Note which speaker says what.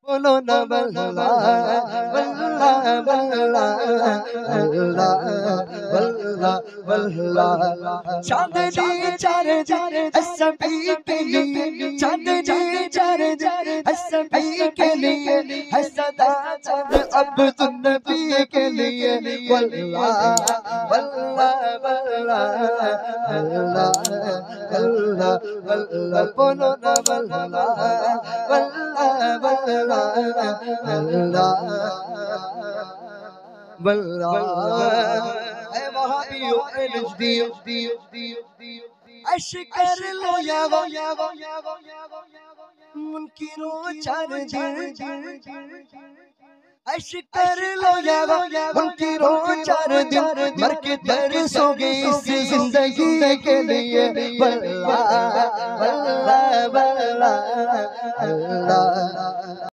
Speaker 1: बोलो ना वल्ला वल्ला वल्ला वल्ला वल्ला वल्ला। चांदनी चार सभी के लिए, चांदनी चार सभी के लिए है सदा चांद अब्दुल नबी के लिए। वल्ला वल्ला वल्ला वल्ला वल्ला वल्ला। बोलो ना वल्ला वल्ला वल्ला वल्ला वल्ला। ऐ वहाबियों ऐ नजदियों अश्क कर लो या मुनकिरों चार दिन, अश्क कर लो या मुनकिरों चार दिन, मर के तरसोगे इस जिंदगी के लिए। वल्ला वल्ला वल्ला वल्ला।